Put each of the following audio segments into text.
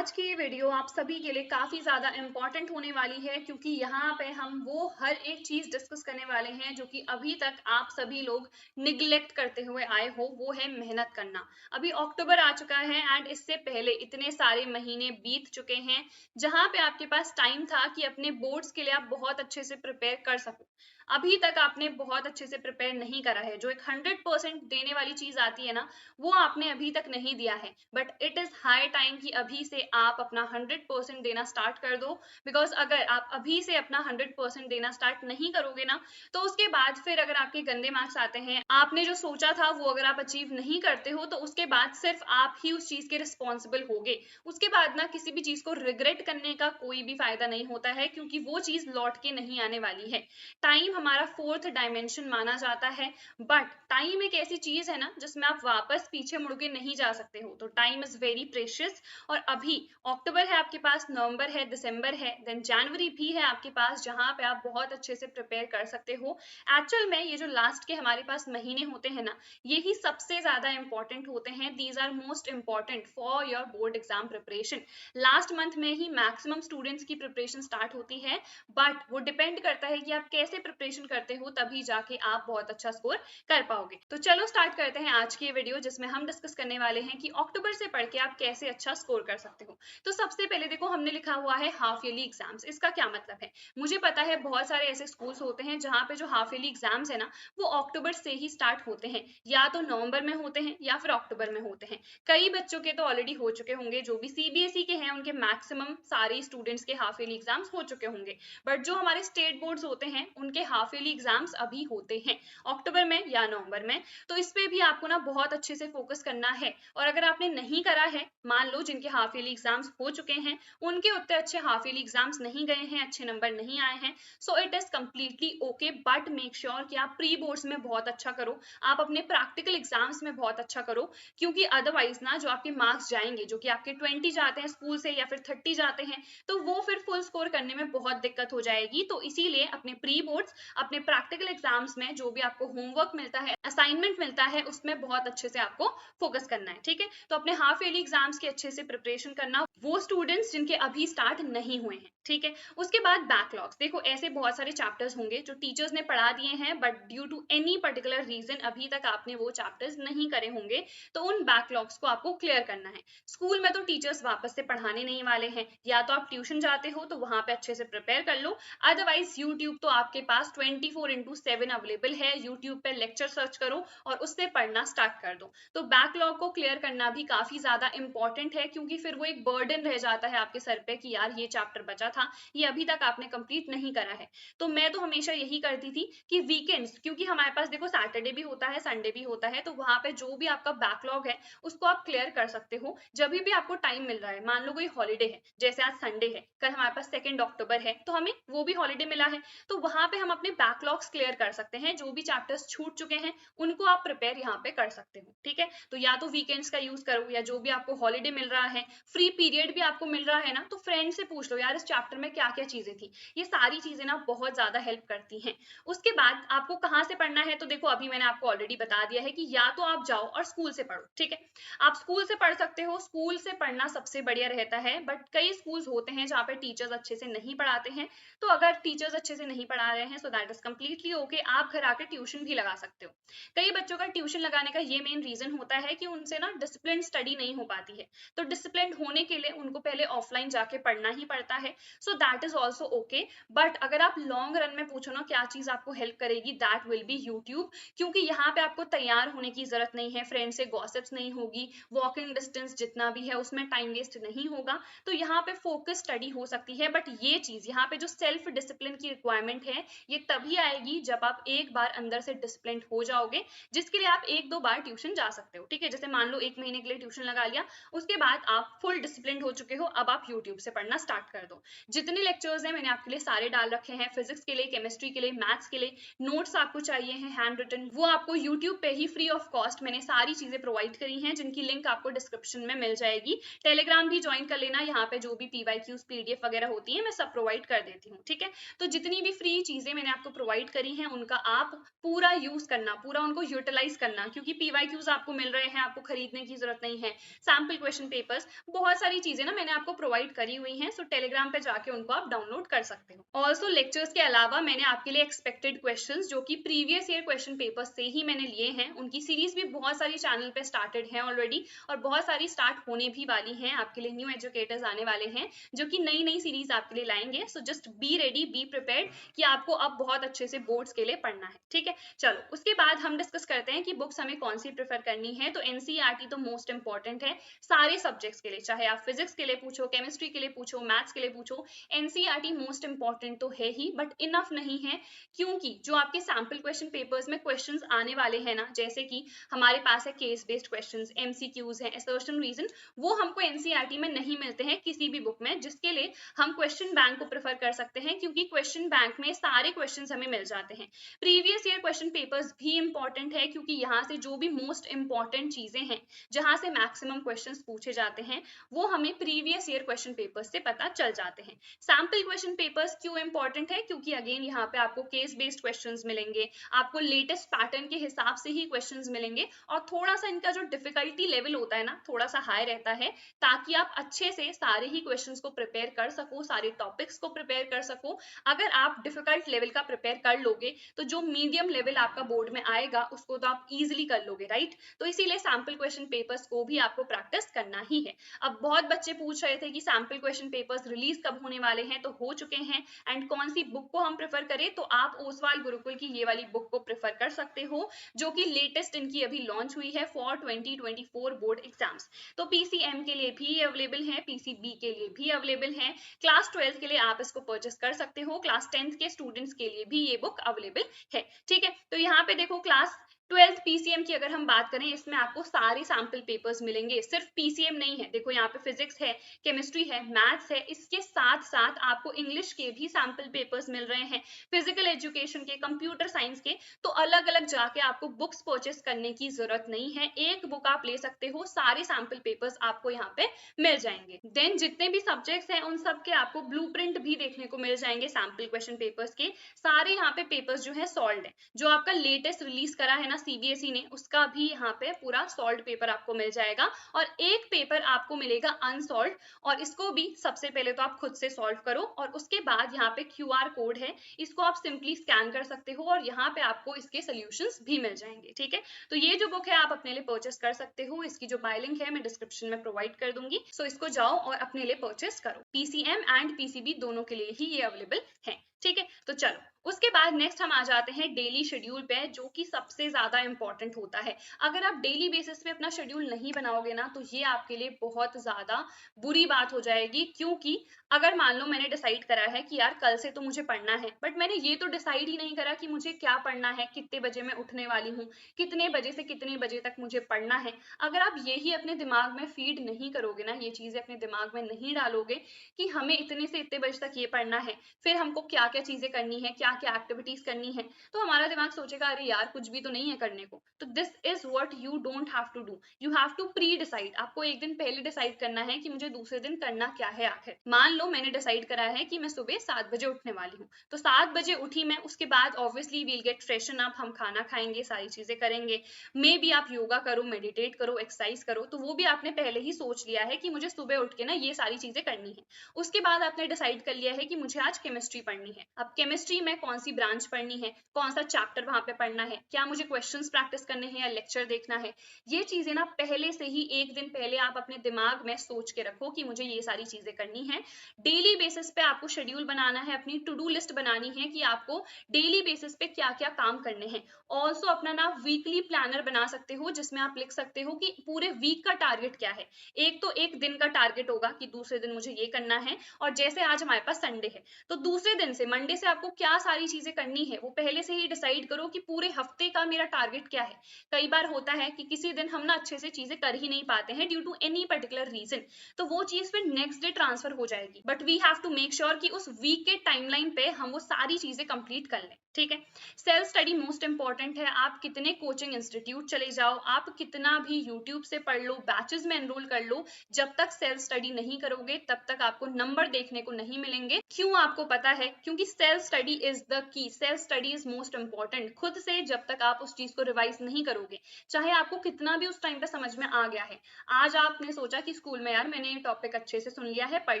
आज की ये वीडियो आप सभी के लिए काफ़ी ज़्यादा इम्पॉर्टेंट होने वाली है क्योंकि यहाँ पे हम वो हर एक चीज़ डिस्कस करने वाले हैं जो कि अभी तक आप सभी लोग निग्लेक्ट करते हुए आए हो, वो है मेहनत करना। अभी अक्टूबर आ चुका है एंड इससे पहले इतने सारे महीने बीत चुके हैं जहाँ पे आपके पास टाइम था कि अपने बोर्ड्स के लिए आप बहुत अच्छे से प्रिपेयर कर सको। अभी तक आपने बहुत अच्छे से प्रिपेयर नहीं करा है। जो एक 100% देने वाली चीज़ आती है ना, वो आपने अभी तक नहीं दिया है। But it is high time कि अभी से आप अपना 100% देना स्टार्ट कर दो। बिकॉज अगर आप अभी से अपना 100% देना स्टार्ट नहीं करोगे ना, तो उसके बाद फिर अगर आपके गंदे मार्क्स आते हैं, आपने जो सोचा था वो अगर आप अचीव नहीं करते हो, तो उसके बाद सिर्फ आप ही उस चीज के रिस्पॉन्सिबल होगे। उसके बाद ना किसी भी चीज को रिग्रेट करने का कोई भी फायदा नहीं होता है, क्योंकि वो चीज लौट के नहीं आने वाली है। टाइम हमारा फोर्थ डायमेंशन माना जाता है, बट टाइम एक ऐसी चीज है ना जिसमें आप वापस पीछे मुड़ के नहीं जा सकते हो। तो टाइम इज वेरी प्रेशियस। और अभी अक्टूबर है आपके पास, नवंबर है, दिसंबर है, देन जनवरी भी है आपके पास, जहां पे आप बहुत अच्छे से प्रिपेयर कर सकते हो। एक्चुअल में ये जो लास्ट के हमारे पास महीने होते हैं ना, यही सबसे ज्यादा इंपॉर्टेंट होते हैं। These are most important for your board exam preparation. Last month में ही मैक्सिमम स्टूडेंट्स की प्रिपरेशन स्टार्ट होती है, बट वो डिपेंड करता है कि आप कैसे प्रिपरेशन करते हो, तभी जाके आप बहुत अच्छा स्कोर कर पाओगे। तो चलो स्टार्ट करते हैं आज की ये वीडियो, जिसमें हम डिस्कस करने वाले हैं कि अक्टूबर से पढ़ के आप कैसे अच्छा स्कोर कर सकते हो। तो सबसे पहले देखो, हमने लिखा हुआ है हाफ ईयरली एग्जाम्स। इसका क्या मतलब है? मुझे पता है बहुत सारे ऐसे स्कूल्स होते हैं जहाँ पे जो हाफ ईयरली एग्जाम्स है ना, वो अक्टूबर से ही स्टार्ट होते हैं, या तो नवंबर में होते हैं या फिर अक्टूबर में होते हैं। कई बच्चों के तो ऑलरेडी हो चुके होंगे, जो भी सीबीएसई के हैं उनके मैक्सिमम सारे स्टूडेंट्स के हाफ ईयरली एग्जाम्स हो चुके होंगे। बट जो हमारे स्टेट बोर्ड्स होते हैं उनके हाफ ईयरली एग्जाम्स अभी होते हैं अक्टूबर में या नवंबर में। तो इस पे भी आपको ना बहुत अच्छे से फोकस करना है। और अगर आपने नहीं करा है, मान लो जिनके हाफ ईयरली एग्जाम्स हो चुके हैं, उनके उतने अच्छे हाफ ईयरली एग्जाम्स नहीं गए हैं, अच्छे नंबर नहीं आए हैं, so it is completely okay. But make sure कि आप प्री बोर्ड्स में बहुत अच्छा करो, आप अपने प्रैक्टिकल एग्जाम्स में बहुत अच्छा करो। क्योंकि अदरवाइज ना जो आपके मार्क्स जाएंगे, जो कि आपके 20 जाते हैं स्कूल से या फिर 30 जाते हैं, तो वो फिर फुल स्कोर करने में बहुत दिक्कत हो जाएगी। तो इसीलिए अपने प्री बोर्ड्स, अपने प्रैक्टिकल एग्जाम्स में जो भी आपको होमवर्क मिलता है, असाइनमेंट मिलता है, उसमें बहुत अच्छे से आपको फोकस करना है। ठीक है, तो अपने हाफ ईयरली एग्जाम्स की अच्छे से प्रिपरेशन करना, वो स्टूडेंट्स जिनके अभी स्टार्ट नहीं हुए हैं। ठीक है, उसके बाद बैकलॉग्स। देखो, ऐसे बहुत सारे चैप्टर्स होंगे जो टीचर्स ने पढ़ा दिए हैं, but due to any particular reason अभी तक आपने वो चैप्टर्स नहीं करे होंगे, तो उन बैकलॉग्स को आपको क्लियर करना है। स्कूल में तो टीचर्स वापस से पढ़ाने नहीं वाले हैं, या तो आप ट्यूशन जाते हो तो वहां पे अच्छे से प्रिपेयर कर लो, अदरवाइज यूट्यूब तो आपके पास 24/7 अवेलेबल है। यूट्यूब पे लेक्चर सर्च करो और उससे पढ़ना स्टार्ट कर दो। तो बैकलॉग को क्लियर करना भी काफी ज्यादा इंपॉर्टेंट है, क्योंकि फिर वो एक बर्डन रह जाता है आपके सर पे कि यार ये चैप्टर बचा था, ये अभी तक आपने कंप्लीट नहीं करा है। तो मैं तो हमेशा यही करती थी कि वीकेंड्स, क्योंकि हमारे पास देखो सैटरडे भी होता है, संडे भी होता है, तो वहां पे जो भी आपका बैकलॉग है उसको आप क्लियर कर सकते हो जब भी आपको टाइम मिल रहा है। मान लो कोई हॉलीडे है, जैसे आज संडे है, कल हमारे पास 2 अक्टूबर है, तो हमें वो भी हॉलीडे मिला है, तो वहां पे हम अपने बैकलॉग्स क्लियर कर सकते हैं। जो भी चैप्टर्स छूट चुके हैं उनको आप प्रिपेयर यहाँ पे कर सकते हो। ठीक है, तो या तो वीकेंड्स का यूज करो, या जो भी आपको हॉलीडे मिल रहा है, फ्री पीरियड भी आपको मिल रहा है ना, तो फ्रेंड से पूछ लो यार इस चैप्टर में क्या क्या चीजें थी। ये सारी चीजें ना बहुत ज्यादा हेल्प करती हैं। उसके बाद आपको कहाँ से पढ़ना है, तो देखो अभी मैंने आपको ऑलरेडी बता दिया है कि या तो आप जाओ और स्कूल से पढ़ो। ठीक है, आप स्कूल से पढ़ सकते हो, स्कूल से पढ़ना सबसे बढ़िया रहता है। बट कई स्कूल्स होते हैं जहाँ पे टीचर्स अच्छे से नहीं पढ़ाते हैं, तो अगर टीचर्स अच्छे से नहीं पढ़ा रहे हैं, so that is completely okay, आप घर आके ट्यूशन भी लगा सकते हो। कई बच्चों का ट्यूशन लगाने का ये मेन रीजन होता है कि उनसे ना डिसिप्लिन स्टडी नहीं हो पाती है। तो डिसिप्लिन होने के लिए उनको पहले ऑफलाइन जाके पढ़ना ही पड़ता है, so that is also okay. But अगर आप लॉन्ग रन में पूछो ना क्या चीज आपको हेल्प करेगी, दैट विल बी यूट्यूब। क्योंकि यहाँ पे आपको तैयार होने की जरूरत नहीं है, फ्रेंड से गॉसिप्स नहीं होगी, वॉकिंग डिस्टेंस जितना भी है उसमें टाइम वेस्ट नहीं होगा, तो यहाँ पे फोकस स्टडी हो सकती है। बट ये चीज यहाँ पे जो सेल्फ डिसिप्लिन की रिक्वायरमेंट है, ये तभी आएगी जब आप एक बार अंदर से डिसिप्लिन हो जाओगे, जिसके लिए आप 1-2 बार ट्यूशन जा सकते हो। ठीक है, जैसे मान लो 1 महीने के लिए ट्यूशन लगा लिया, उसके बाद आप फुल डिसिप्लिन हो चुके हो, अब आप यूट्यूब से पढ़ना स्टार्ट कर दो। जितने लेक्चर्स हैं मैंने आपके लिए सारे डाल रखे हैं, फिजिक्स के लिए, केमिस्ट्री के लिए, मैथ्स के लिए। नोट्स आपको चाहिए हैं हैंड रिटन, वो आपको यूट्यूब पे ही फ्री ऑफ कॉस्ट मैंने सारी चीजें प्रोवाइड करी हैं, जिनकी लिंक आपको डिस्क्रिप्शन में मिल जाएगी। टेलीग्राम भी ज्वाइन कर लेना, यहाँ पे जो भी पीवाईक्यूज पीडीएफ वगैरह होती है मैं सब प्रोवाइड कर देती हूँ। ठीक है, तो जितनी भी फ्री चीजें मैंने मैंने आपको प्रोवाइड करी हैं उनका आप पूरा यूज करना, पूरा उनको यूटिलाइज करना, क्योंकि PYQs आपको मिल रहे हैं, आपको खरीदने की जरूरत नहीं है। सैम्पल क्वेश्चन पेपर्स, बहुत सारी चीजें ना मैंने आपको प्रोवाइड करी हुई हैं, सो टेलीग्राम पे जाके उनको आप डाउनलोड कर सकते हो। ऑल्सो लेक्चर्स के अलावा मैंने आपके लिए एक्सपेक्टेड क्वेश्चंस जो कि प्रीवियस ईयर क्वेश्चन पेपर से ही मैंने लिए हैं, उनकी सीरीज भी बहुत सारी चैनल पे स्टार्टेड है ऑलरेडी, और बहुत सारी स्टार्ट होने भी वाली हैं। आपके लिए न्यू एजुकेटर्स आने वाले हैं जो कि नई नई सीरीज आपके लिए लाएंगे। So just be ready, be prepared कि आपको अब बहुत अच्छे से बोर्ड्स के लिए पढ़ना है, ठीक है। चलो उसके बाद हम डिस्कस करते हैं कि बुक्स हमें कौन सी प्रेफर करनी है। तो NCERT तो मोस्ट इंपॉर्टेंट है सारे सब्जेक्ट्स के लिए, चाहे आप फिजिक्स के लिए पूछो, केमिस्ट्री के लिए पूछो, मैथ्स के लिए पूछो, NCERT मोस्ट इंपॉर्टेंट तो है ही, बट इनफ नहीं है, क्योंकि जो आपके सैम्पल क्वेश्चन पेपर्स में क्वेश्चंस आने वाले हैं ना, जैसे कि हमारे पास है केस बेस्ड क्वेश्चंस, MCQs हैं, असर्शन रीजन, वो हमको NCERT में नहीं मिलते हैं किसी भी बुक में, जिसके लिए हम क्वेश्चन बैंक को प्रेफर कर सकते हैं, क्योंकि क्वेश्चन बैंक में सारे क्वेश्चंस हमें मिल जाते हैं। प्रीवियस ईयर क्वेश्चन पेपर्स भी इंपॉर्टेंट है, क्योंकि यहाँ से जो भी मोस्ट इंपॉर्टेंट चीजें हैं, जहां से मैक्सिमम क्वेश्चंस पूछे जाते हैं, वो हमें प्रीवियस ईयर क्वेश्चन पेपर्स से पता चल जाते हैं। सैम्पल क्वेश्चन पेपर्स क्यों इंपॉर्टेंट है, क्योंकि अगेन यहाँ पे आपको केस बेस्ड क्वेश्चंस मिलेंगे, आपको लेटेस्ट पैटर्न के हिसाब से ही क्वेश्चंस मिलेंगे, और थोड़ा सा इनका जो डिफिकल्टी लेवल होता है ना, थोड़ा सा हाई रहता है, ताकि आप अच्छे से सारे ही क्वेश्चंस को प्रिपेयर कर सको, सारे टॉपिक्स को प्रिपेयर कर सको। अगर आप डिफिकल्ट लेवल का प्रिपेयर कर लोगे तो जो मीडियम लेवल आपका बोर्ड में आएगा उसको तो आप इजीली कर लोगे, राइट। तो इसीलिए सैम्पल क्वेश्चन पेपर्स को भी आपको प्रैक्टिस करना ही है। अब बहुत बच्चे पूछ रहे थे कि सैम्पल क्वेश्चन पेपर्स रिलीज कब होने वाले हैं, तो हो चुके हैं। एंड कौन सी बुक को हम प्रेफर करें, तो आप ओसवाल गुरुकुल की ये वाली बुक को प्रेफर कर सकते हो, जो कि लेटेस्ट इनकी अभी लॉन्च हुई है फॉर 2024 बोर्ड एग्जाम्स। तो PCM के लिए भी अवेलेबल है, PCB के लिए भी अवेलेबल है, क्लास 12 के लिए आप इसको परचेस कर सकते हो, क्लास 10th के स्टूडेंट्स के लिए भी ये बुक अवेलेबल है, ठीक है। तो यहाँ पे देखो क्लास 12th PCM की अगर हम बात करें, इसमें आपको सारे सैम्पल पेपर्स मिलेंगे, सिर्फ PCM नहीं है, देखो यहाँ पे फिजिक्स है, केमिस्ट्री है, मैथ्स है, इसके साथ साथ आपको इंग्लिश के भी सैम्पल पेपर्स मिल रहे हैं, फिजिकल एजुकेशन के, कंप्यूटर साइंस के। तो अलग अलग जाके आपको बुक्स परचेस करने की जरूरत नहीं है, एक बुक आप ले सकते हो, सारे सैम्पल पेपर्स आपको यहाँ पे मिल जाएंगे। देन जितने भी सब्जेक्ट्स हैं उन सब के आपको ब्लूप्रिंट भी देखने को मिल जाएंगे सैम्पल क्वेश्चन पेपर्स के। सारे यहाँ पे पेपर्स जो है सॉल्व है, जो आपका लेटेस्ट रिलीज करा है ना CBSE ने, उसका भी यहाँ पे पूरा सॉल्व पेपर आपको मिल जाएगा, और एक पेपर आपको मिलेगा अनसॉल्व, और इसको भी सबसे पहले तो आप खुद से सॉल्व करो, और उसके बाद यहाँ पे QR कोड है, इसको आप सिंपली स्कैन कर सकते हो, और यहाँ पे आपको इसके सोल्यूशंस भी मिल जाएंगे, ठीक है। तो ये जो बुक है आप अपने लिए परचेस कर सकते हो, इसकी जो बाय लिंक है मैं डिस्क्रिप्शन में प्रोवाइड कर दूंगी, सो इसको जाओ और अपने लिए परचेस करो। PCM एंड PCB दोनों के लिए ही ये अवेलेबल है, ठीक है। तो चलो उसके बाद नेक्स्ट हम आ जाते हैं डेली शेड्यूल पे, जो कि सबसे ज्यादा इंपॉर्टेंट होता है। अगर आप डेली बेसिस पे अपना शेड्यूल नहीं बनाओगे ना, तो ये आपके लिए बहुत ज्यादा बुरी बात हो जाएगी, क्योंकि अगर मान लो मैंने डिसाइड करा है कि यार कल से तो मुझे पढ़ना है, बट मैंने ये तो डिसाइड ही नहीं करा कि मुझे क्या पढ़ना है, कितने बजे मैं उठने वाली हूँ, कितने बजे से कितने बजे तक मुझे पढ़ना है। अगर आप यही अपने दिमाग में फीड नहीं करोगे ना, ये चीजें अपने दिमाग में नहीं डालोगे कि हमें इतने से इतने बजे तक ये पढ़ना है, फिर हमको क्या क्या चीजें करनी है, क्या क्या एक्टिविटीज करनी है, तो हमारा दिमाग सोचेगा अरे यार कुछ भी तो नहीं है करने को। तो this is what you don't have to do, you have to pre decide. आपको एक दिन पहले डिसाइड करना है कि मुझे दूसरे दिन करना क्या है। आखिर मान लो मैंने डिसाइड करा है कि मैं सुबह 7 बजे उठने वाली हूँ, तो 7 बजे उठी मैं, उसके बाद obviously we'll get freshen up, हम खाना खाएंगे, सारी चीजें करेंगे, मे बी आप योगा करो, मेडिटेट करो, एक्सरसाइज करो, तो वो भी आपने पहले ही सोच लिया है कि मुझे सुबह उठ के ना ये सारी चीजें करनी है। उसके बाद आपने डिसाइड कर लिया है कि मुझे आज केमिस्ट्री पढ़नी है, अब केमिस्ट्री में कौन सी ब्रांच पढ़नी है, कौन सा चैप्टर वहां पे पढ़ना है, क्या मुझे क्वेश्चंस प्रैक्टिस करने हैं या लेक्चर देखना है। ये चीजें ना पहले से ही एक दिन पहले आप अपने दिमाग में सोच के रखो कि मुझे ये सारी चीजें करनी है। डेली बेसिस पे आपको शेड्यूल बनाना है, अपनी टू डू लिस्ट बनानी है कि आपको डेली बेसिस पे क्या क्या काम करने हैं। ऑल्सो अपना ना वीकली प्लानर बना सकते हो, जिसमें आप लिख सकते हो कि पूरे वीक का टारगेट क्या है। एक तो एक दिन का टारगेट होगा कि दूसरे दिन मुझे ये करना है, और जैसे आज हमारे पास संडे है, तो दूसरे दिन से मंडे से आपको क्या सारी चीजें करनी है वो पहले से ही डिसाइड करो कि पूरे हफ्ते का मेरा टारगेट क्या है। कई बार होता है कि किसी दिन हम ना अच्छे से चीजें कर ही नहीं पाते हैं due to any particular reason, तो वो चीज फिर नेक्स्ट डे ट्रांसफर हो जाएगी, but we have to make sure कि उस वीक के टाइमलाइन पे हम वो सारी चीजें कंप्लीट कर लें, ठीक है। सेल्फ स्टडी मोस्ट इंपॉर्टेंट है। आप कितने कोचिंग इंस्टीट्यूट चले जाओ, आप कितना भी यूट्यूब से पढ़ लो, बैचेस में एनरोल कर लो, जब तक सेल्फ स्टडी नहीं करोगे तब तक आपको नंबर देखने को नहीं मिलेंगे। क्यों आपको पता है? क्योंकि क्योंकि self study is the key, self study is most important. खुद से जब तक आप उस चीज को रिवाइज नहीं करोगे, चाहे आपको कितना भी उस टाइम पे समझ में आ गया है, आज आपने सोचा कि स्कूल में यार मैंने ये टॉपिक अच्छे से सुन लिया है, पढ़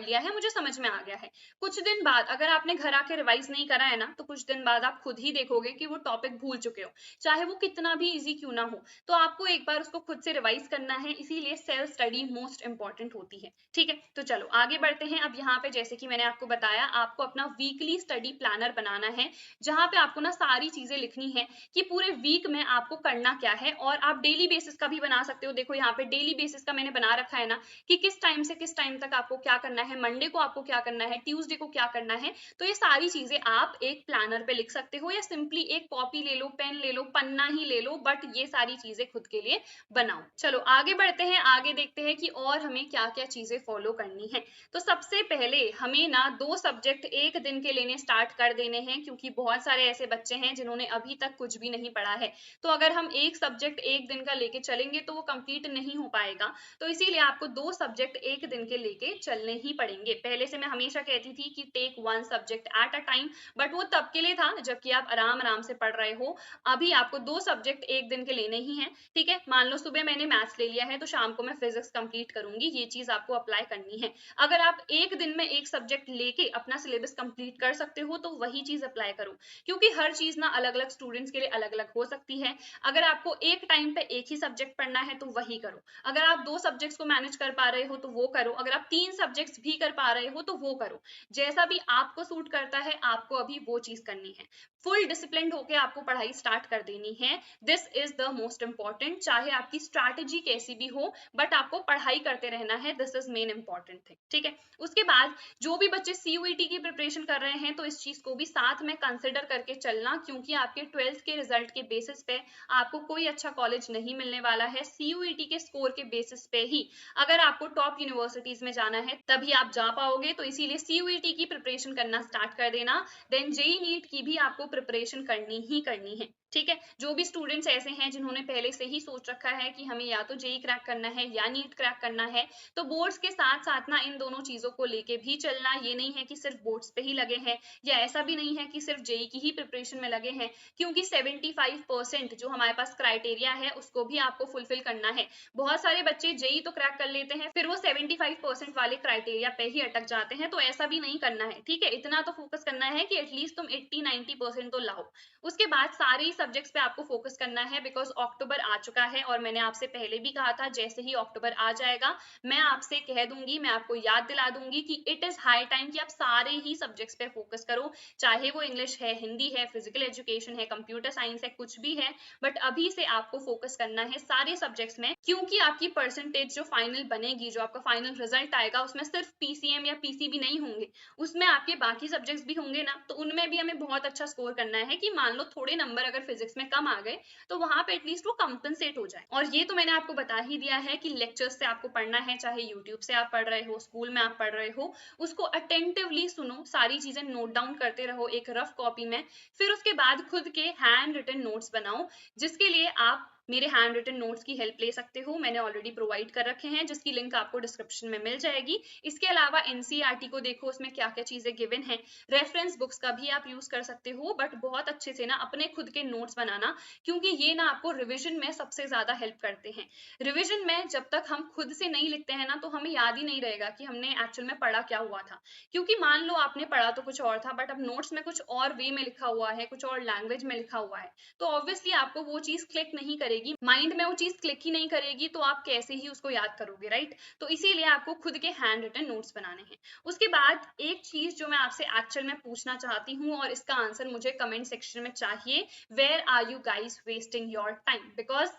लिया है, मुझे समझ में आ गया है, कुछ दिन बाद अगर आपने घर आके रिवाइज नहीं करा है ना, तो कुछ दिन बाद आप खुद ही देखोगे कि वो टॉपिक भूल चुके हो, चाहे वो कितना भी इजी क्यों ना हो। तो आपको एक बार उसको खुद से रिवाइज करना है, इसीलिए सेल्फ स्टडी मोस्ट इंपॉर्टेंट होती है। ठीक है, तो चलो आगे बढ़ते हैं। अब यहाँ पे जैसे कि मैंने आपको बताया, आपको अपना वीकली स्टडी प्लानर बनाना है, जहां पे आपको ना सारी चीजें लिखनी है कि पूरे वीक में आपको करना क्या है, और आप डेली बेसिस का भी बना सकते हो। देखो यहाँ पे डेली बेसिस का मैंने बना रखा है ना, कि किस टाइम से किस टाइम तक आपको क्या करना है, मंडे को आपको क्या करना है, ट्यूसडे को क्या करना है। तो ये सारी चीजें आप एक प्लानर पे लिख सकते हो, या सिंपली एक कॉपी ले लो, पेन ले लो, पन्ना ही ले लो, बट ये सारी चीजें खुद के लिए बनाओ। चलो आगे बढ़ते हैं, आगे देखते हैं कि और हमें क्या क्या चीजें फॉलो करनी है। तो सबसे पहले हमें ना 2 सब्जेक्ट एक दिन के लेने स्टार्ट कर देने हैं, क्योंकि बहुत सारे ऐसे बच्चे हैं जिन्होंने अभी तक कुछ भी नहीं पढ़ा है। तो अगर हम एक सब्जेक्ट एक दिन का लेके चलेंगे तो वो कंप्लीट नहीं हो पाएगा। तो इसीलिए आपको 2 सब्जेक्ट एक दिन के लेके चलने ही पड़ेंगे। पहले से मैं हमेशा कहती थी कि take 1 subject at a time, but वो तब के लिए था जबकि आप आराम आराम से पढ़ रहे हो। अभी आपको 2 सब्जेक्ट एक दिन के लेने ही हैं। ठीक है, मान लो सुबह मैंने मैथ्स ले लिया है, तो शाम को मैं फिजिक्स कंप्लीट करूंगी, ये चीज आपको अप्लाई करनी है। अगर आप एक दिन में एक सब्जेक्ट लेके अपना सिलेबस कंप्लीट कर सकते हो, तो वही चीज अप्लाई करो, क्योंकि हर चीज ना अलग अलग स्टूडेंट्स के लिए अलग अलग हो सकती है। अगर आपको एक टाइम पे एक ही सब्जेक्ट पढ़ना है तो वही करो, अगर आप 2 सब्जेक्ट्स को मैनेज कर पा रहे हो तो वो करो, अगर आप 3 सब्जेक्ट्स भी कर पा रहे हो तो वो करो। जैसा भी आपको सूट करता है, आपको अभी वो चीज करनी है। फुल डिसिप्लिन होके आपको पढ़ाई स्टार्ट कर देनी है। This is the most important. चाहे आपकी स्ट्रैटेजी कैसी भी हो, बट आपको पढ़ाई करते रहना है। This is main important thing. ठीक है, उसके बाद जो भी बच्चे सीयूईटी की प्रिपरेशन कर रहे हैं, तो इस चीज को भी साथ में कंसिडर करके चलना, क्योंकि आपके 12th के रिजल्ट के बेसिस पे आपको कोई अच्छा कॉलेज नहीं मिलने वाला है। सीयूईटी के स्कोर के बेसिस पे ही अगर आपको टॉप यूनिवर्सिटीज में जाना है, तभी आप जा पाओगे। तो इसीलिए सीयूईटी की प्रिपरेशन करना स्टार्ट कर देना। देन जेई नीट की भी आपको प्रिपरेशन करनी ही करनी है। ठीक है, जो भी स्टूडेंट्स ऐसे हैं जिन्होंने पहले से ही सोच रखा है कि हमें या तो जेई क्रैक करना है या नीट क्रैक करना है, तो बोर्ड्स के साथ साथ ना इन दोनों चीजों को लेके भी चलना। ये नहीं है कि सिर्फ बोर्ड्स पे ही लगे हैं, या ऐसा भी नहीं है कि सिर्फ जेई की ही प्रिपरेशन में लगे हैं, क्योंकि 75% जो हमारे पास क्राइटेरिया है उसको भी आपको फुलफिल करना है। बहुत सारे बच्चे जेई तो क्रैक कर लेते हैं, फिर वो 75% वाले क्राइटेरिया पे ही अटक जाते हैं। तो ऐसा भी नहीं करना है। ठीक है, इतना तो फोकस करना है कि एटलीस्ट तुम 80-90% तो लाओ। उसके बाद सारे सब्जेक्ट्स पे आपको फोकस करना है, बिकॉज अक्टूबर आ चुका है, और मैंने आपसे पहले भी कहा था जैसे ही अक्टूबर आ जाएगा मैं आपसे कह दूंगी, मैं आपको याद दिला दूंगी कि इट इज हाई टाइम कि आप सारे ही सब्जेक्ट्स पे फोकस करो, चाहे वो इंग्लिश है, हिंदी है, फिजिकल एजुकेशन है, कंप्यूटर साइंस है, कुछ भी है, बट अभी से आपको फोकस करना है सारे सब्जेक्ट्स में। क्योंकि आपकी परसेंटेज जो फाइनल बनेगी, जो आपका फाइनल रिजल्ट आएगा, उसमें सिर्फ पीसीएम या पीसीबी नहीं होंगे, उसमें आपके बाकी सब्जेक्ट्स भी होंगे ना, तो उनमें भी हमें बहुत अच्छा स्कोर करना है कि मान लो थोड़े नंबर अगर फिजिक्स में कम आ गए, तो वहां पे एटलीस्ट वो कंपनसेट हो जाए। और ये तो मैंने आपको बता ही दिया है कि लेक्चर्स से आपको पढ़ना है, चाहे यूट्यूब से आप पढ़ रहे हो, स्कूल में आप पढ़ रहे हो, उसको अटेंटिवली सुनो, सारी चीजें नोट डाउन करते रहो एक रफ कॉपी में। फिर उसके बाद खुद के हैंड रिटन नोट्स बनाओ, जिसके लिए आप मेरे हैंड रिटन नोट्स की हेल्प ले सकते हो। मैंने ऑलरेडी प्रोवाइड कर रखे हैं, जिसकी लिंक आपको डिस्क्रिप्शन में मिल जाएगी। इसके अलावा एनसीईआरटी को देखो, उसमें क्या क्या चीजें गिवन है। रेफरेंस बुक्स का भी आप यूज कर सकते हो, बट बहुत अच्छे से ना अपने खुद के नोट्स बनाना, क्योंकि ये ना आपको रिविजन में सबसे ज्यादा हेल्प करते हैं। रिविजन में जब तक हम खुद से नहीं लिखते हैं ना, तो हमें याद ही नहीं रहेगा कि हमने एक्चुअल में पढ़ा क्या हुआ था। क्योंकि मान लो आपने पढ़ा तो कुछ और था, बट अब नोट्स में कुछ और वे में लिखा हुआ है, कुछ और लैंग्वेज में लिखा हुआ है, तो ऑब्वियसली आपको वो चीज क्लिक नहीं करेगी, माइंड में वो चीज क्लिक ही नहीं करेगी, तो आप कैसे ही उसको याद करोगे, राइट। तो इसीलिए आपको खुद के हैंड रिटन नोट्स बनाने हैं। उसके बाद एक चीज जो मैं आपसे एक्चुअल में पूछना चाहती हूँ, और इसका आंसर मुझे कमेंट सेक्शन में चाहिए, where are you guys wasting your time? Because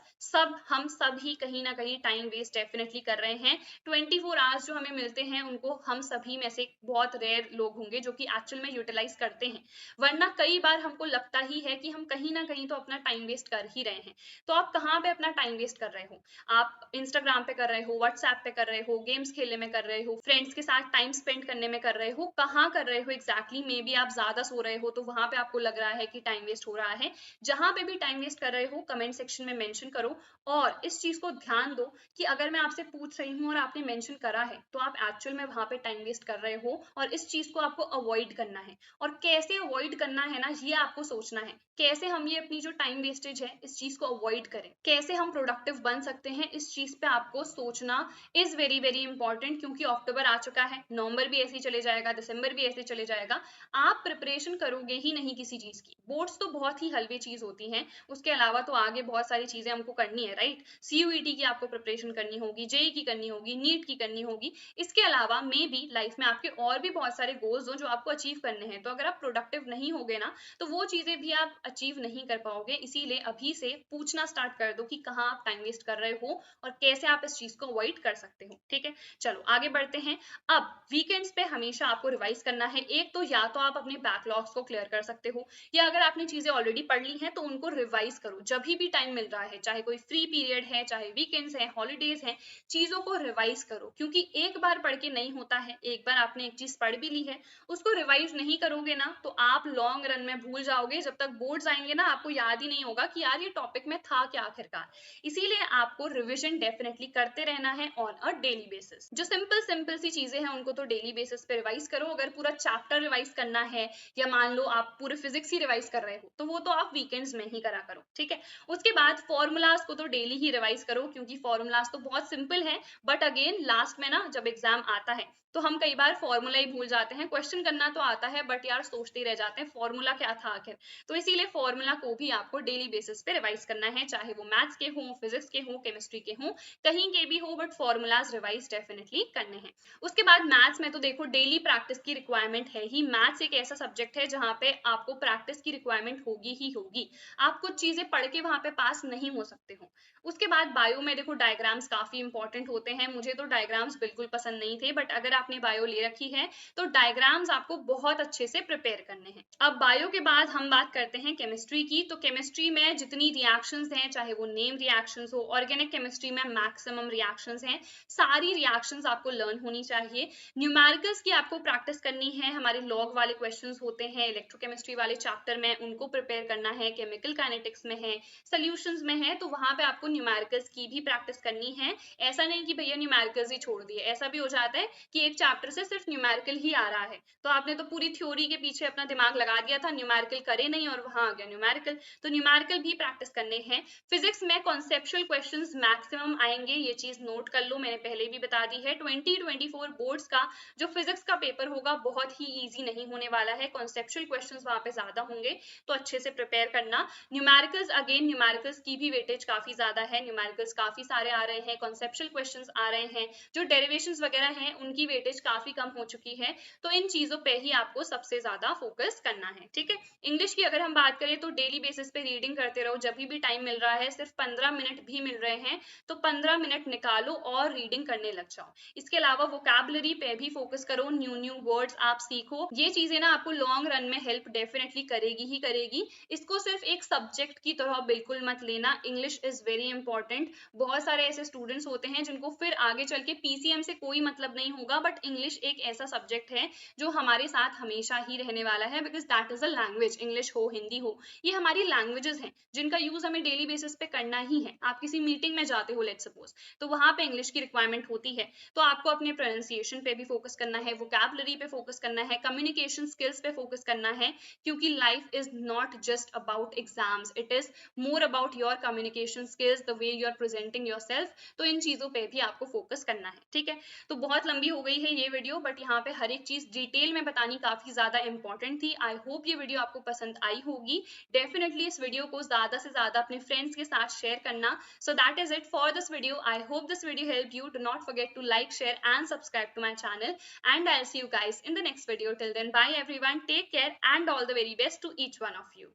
हम सब ही कहीं ना कहीं टाइम वेस्ट डेफिनेटली कर रहे हैं। 24 आवर्स जो हमें मिलते हैं, उनको हम सभी में से बहुत रेयर लोग होंगे जो कि एक्चुअल में यूटिलाइज करते हैं, वरना कई बार हमको लगता ही है कि हम कहीं ना कहीं तो अपना टाइम वेस्ट कर ही रहे हैं। तो आप कहाँ पे अपना टाइम वेस्ट कर रहे हो? आप इंस्टाग्राम पे कर रहे हो, व्हाट्सएप पे कर रहे हो, गेम्स खेलने में कर रहे हो, फ्रेंड्स के साथ टाइम स्पेंड करने में कर रहे हो, कहाँ कर रहे हो एग्जैक्टली? मे बी आप ज्यादा सो रहे हो तो वहां पे आपको लग रहा है कि टाइम वेस्ट हो रहा है। जहां पे भी टाइम वेस्ट कर रहे हो कमेंट सेक्शन में मेंशन करो, और इस चीज को ध्यान दो कि अगर मैं आपसे पूछ रही हूँ और आपने मेंशन करा है तो आप एक्चुअल में वहां पे टाइम वेस्ट कर रहे हो, और इस चीज को आपको अवॉइड करना है। और कैसे अवॉइड करना है ना, ये आपको सोचना है, कैसे हम ये अपनी जो टाइम वेस्टेज है इस चीज को अवॉइड करें, कैसे हम प्रोडक्टिव बन सकते हैं, इस चीज पे आपको सोचना इज वेरी वेरी इंपॉर्टेंट। क्योंकि अक्टूबर आ चुका है, नवंबर भी ऐसे ही चले जाएगा, दिसंबर भी ऐसे चले जाएगा, आप प्रिपरेशन करोगे ही नहीं किसी चीज की। बोर्ड्स तो बहुत ही हल्की चीज होती हैं, उसके अलावा तो आगे बहुत सारी चीजें हमको करनी है, राइट? सीयूईटी की आपको प्रिपरेशन करनी होगी, जेई की करनी होगी, नीट की करनी होगी। इसके अलावा मे बी लाइफ में आपके और भी बहुत सारे गोल्स हो जो आपको अचीव करने हैं। तो अगर आप प्रोडक्टिव नहीं होगे ना तो वो चीजें भी आप अचीव नहीं कर पाओगे। इसीलिए अभी से पूछना स्टार्ट कर दो कि कहाँ आप टाइम वेस्ट कर रहे हो और कैसे आप इस चीज को अवॉइड कर सकते हो। ठीक है, चलो आगे बढ़ते हैं। अब वीकेंड्स पे हमेशा आपको रिवाइज करना है। एक तो या तो आप अपने बैकलॉग्स को क्लियर कर सकते हो, या अगर आपने चीजें ऑलरेडी पढ़ ली हैं तो उनको रिवाइज करो जब भी टाइम मिल रहा है, चाहे कोई फ्री पीरियड है, चाहे वीकेंड्स है, हॉलीडेज है, चीजों को रिवाइज करो। क्योंकि एक बार पढ़ के नहीं होता है, एक बार आपने एक चीज पढ़ भी ली है, उसको रिवाइज नहीं करोगे ना तो आप लॉन्ग रन में भूल जाओगे। जब तक बोर्ड्स आएंगे ना आपको याद ही नहीं होगा कि यार ये टॉपिक में था क्या आखिरकार। इसीलिए आपको रिविजन डेफिनेटली करते रहना है ऑन अ डेली बेसिस। जो सिंपल सिंपल सी चीजें हैं उनको तो डेली बेसिस पे रिवाइज करो। अगर पूरा चैप्टर रिवाइज करना है, या मान लो आप पूरे फिजिक्स ही रिवाइज कर रहे हो, तो वो तो आप वीकेंड्स में ही करा करो। ठीक है, उसके बाद फॉर्मूलाज को तो डेली ही रिवाइज करो, क्योंकि फॉर्मूलाज तो बहुत सिंपल है, बट अगेन लास्ट में ना जब एग्जाम आता है तो हम कई बार फॉर्मूला ही भूल जाते हैं। क्वेश्चन करना तो आता है बट यार सोचते रह जाते हैं फॉर्मूला क्या था आखिर। तो इसीलिए फॉर्मूला को भी आपको डेली बेसिस पे रिवाइज करना है, चाहे वो मैथ्स के हो, फिजिक्स के हो, केमिस्ट्री के हो, कहीं के भी हो, बट फॉर्मूलाज रिवाइज डेफिनेटली करने हैं। उसके बाद मैथ्स में तो देखो डेली प्रैक्टिस की रिक्वायरमेंट है ही। मैथ्स एक ऐसा सब्जेक्ट है जहाँ पे आपको प्रैक्टिस की रिक्वायरमेंट होगी ही होगी। आप कुछ चीजें पढ़ के वहां पे पास नहीं हो सकते हो। उसके बाद बायो में देखो डायग्राम्स काफी इंपॉर्टेंट होते हैं। मुझे तो डायग्राम्स बिल्कुल पसंद नहीं थे, बट अगर आपने बायो ले रखी है तो डायग्राम्स आपको बहुत अच्छे से प्रिपेयर करने हैं। अब बायो के बाद हम बात करते हैं केमिस्ट्री की। तो केमिस्ट्री में जितनी रिएक्शंस हैं, चाहे वो नेम रिएक्शंस हो, ऑर्गेनिक केमिस्ट्री में मैक्सिमम रिएक्शंस हैं, सारी रिएक्शंस आपको लर्न होनी चाहिए। न्यूमेरिकल्स की आपको प्रैक्टिस करनी है। हमारे लॉग वाले क्वेश्चंस होते हैं इलेक्ट्रोकेमिस्ट्री वाले चैप्टर में, उनको प्रिपेयर करना है। केमिकल काइनेटिक्स में है, सॉल्यूशंस में है, तो वहां पे आपको न्यूमेरिकल्स की भी प्रैक्टिस करनी है। ऐसा नहीं कि भैया न्यूमेरिकल्स ही छोड़ दिए, ऐसा भी हो जाता है कि एक चैप्टर से सिर्फ न्यूमेरिकल ही आ रहा है, तो आपने तो पूरी थ्योरी के पीछे अपना दिमाग लगा दिया था, न्यूमेरिकल करे नहीं और वहां आ गया न्यूमेरिकल। तो न्यूमेरिकल भी प्रैक्टिस करने हैं। फिजिक्स में कॉन्सेप्चुअल क्वेश्चंस मैक्सिमम आएंगे, ये चीज नोट कर लो, मैंने पहले भी बता दी है। 2024 बोर्ड्स का जो फिजिक्स का पेपर होगा बहुत ही ईजी नहीं होने वाला है, कॉन्सेप्चुअल क्वेश्चंस वहां पे ज्यादा होंगे, तो अच्छे से प्रिपेयर करना। न्यूमेरिकल्स अगेन न्यूमेरिकल्स की भी वेटेज काफी ज्यादा है, न्यूमेरिकल्स काफी सारे आ रहे हैं, कॉन्सेप्चुअल क्वेश्चंस आ रहे हैं, जो डेरिवेशंस वगैरह हैं उनकी वेटेज काफी कम हो चुकी है। तो इन चीजों पे ही आपको सबसे ज्यादा फोकस करना है। ठीक है, इंग्लिश की अगर हम बात करें तो डेली बेसिस पे रीडिंग करते रहो, जब भी टाइम मिल रहा है, सिर्फ 15 मिनट भी मिल रहे हैं तो 15 मिनट निकालो और रीडिंग करने लग जाओ। इसके अलावा वोकैबुलरी पे भी फोकस करो, न्यू न्यू वर्ड्स आप सीखो। ये चीजें ना आपको लॉन्ग रन में हेल्प डेफिनेटली करेगी ही करेगी। इसको सिर्फ एक सब्जेक्ट की तरह बिल्कुल मत लेना, इंग्लिश इज वेरी इंपॉर्टेंट। बहुत सारे ऐसे स्टूडेंट्स होते हैं जिनको फिर आगे चल के पीसीएम से कोई मतलब नहीं होगा, बट इंग्लिश एक ऐसा सब्जेक्ट है जो हमारे साथ हमेशा ही रहने वाला है, because that is a language. English हो, हिंदी हो, ये हमारी लैंग्वेजेस हैं जिनका यूज हमें डेली बेसिस पे करना ही है। आप किसी मीटिंग में जाते हो लेट्स सपोज, तो वहां पे इंग्लिश की रिक्वायरमेंट होती है, तो आपको अपने प्रोनाउंसिएशन पे भी फोकस करना है, वोकैबुलरी पे फोकस करना है, कम्युनिकेशन स्किल्स पे फोकस करना है। क्योंकि life is not just about exams, it is more about your communication skills, the way you are presenting yourself. तो इन चीजों पे भी आपको फोकस करना है। ठीक है, तो बहुत लंबी हो गई है ये वीडियो, बट यहाँ पे हर एक चीज डिटेल में बतानी काफी ज्यादा इंपॉर्टेंट थी। आई होप ये वीडियो आपको पसंद आई होगी। डेफिनेटली इस वीडियो को ज्यादा से ज्यादा अपने फ्रेंड्स के साथ शेयर करना। So that is it for this video. I hope this video helped you. Do not forget to like, share and subscribe to my channel, and I'll see you guys in the next video. Till then, bye everyone, take care and all the very best to each one of you.